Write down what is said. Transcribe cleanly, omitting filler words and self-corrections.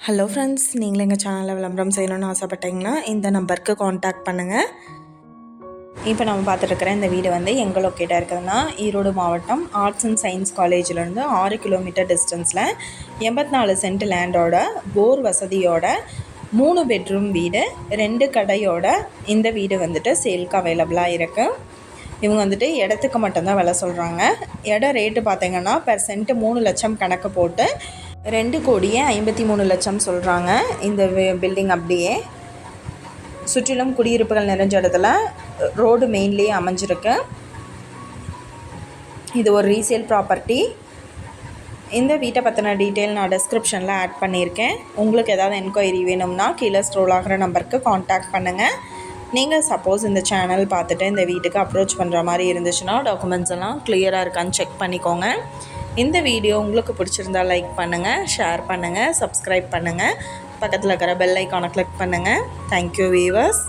Hello friends, நீங்களும் எங்கள் சேனலில் விளம்பரம் செய்யணும்னு ஆசைப்பட்டீங்கன்னா இந்த நம்பருக்கு காண்டாக்ட் பண்ணுங்கள். இப்போ நம்ம பார்த்துட்ருக்கிற இந்த வீடு வந்து எங்கே லொக்கேட்டாக இருக்குதுன்னா, ஈரோடு மாவட்டம் ஆர்ட்ஸ் அண்ட் சயின்ஸ் காலேஜிலேருந்து 6 கிலோமீட்டர் டிஸ்டன்ஸில் 84 சென்ட் லேண்டோட போர் வசதியோட 3 பெட்ரூம் வீடு 2 கடையோட இந்த வீடு வந்துட்டு சேலுக்கு அவைலபிளாக இருக்குது. இவங்க வந்துட்டு இடத்துக்கு மட்டும்தான் விலை சொல்கிறாங்க. இடம் ரேட்டு பார்த்திங்கன்னா பெர் சென்ட் 3 லட்சம் கணக்கு போட்டு 2,53,00,000 சொல்கிறாங்க. இந்த பில்டிங் அப்படியே சுற்றிலும் குடியிருப்புகள் நிறைஞ்ச இடத்துல ரோடு மெயின்லேயே அமைஞ்சிருக்கு. இது ஒரு ரீசேல் ப்ராப்பர்ட்டி. இந்த வீட்டை பற்றின டீட்டெயில் நான் டிஸ்கிரிப்ஷனில் ஆட் பண்ணியிருக்கேன். உங்களுக்கு ஏதாவது என்கொயரி வேணும்னா கீழே ஸ்க்ரோல் ஆகிற நம்பருக்கு காண்டாக்ட் பண்ணுங்கள். நீங்கள் சப்போஸ் இந்த சேனல் பார்த்துட்டு இந்த வீட்டுக்கு அப்ரோச் பண்ணுற மாதிரி இருந்துச்சுன்னா டாக்குமெண்ட்ஸ் எல்லாம் கிளியராக இருக்கான்னு செக் பண்ணிக்கோங்க. இந்த வீடியோ உங்களுக்கு பிடிச்சிருந்தால் லைக் பண்ணுங்கள், ஷேர் பண்ணுங்கள், சப்ஸ்கிரைப் பண்ணுங்கள், பக்கத்தில் இருக்கிற பெல் ஐக்கானை கிளிக் பண்ணுங்கள். Thank you viewers.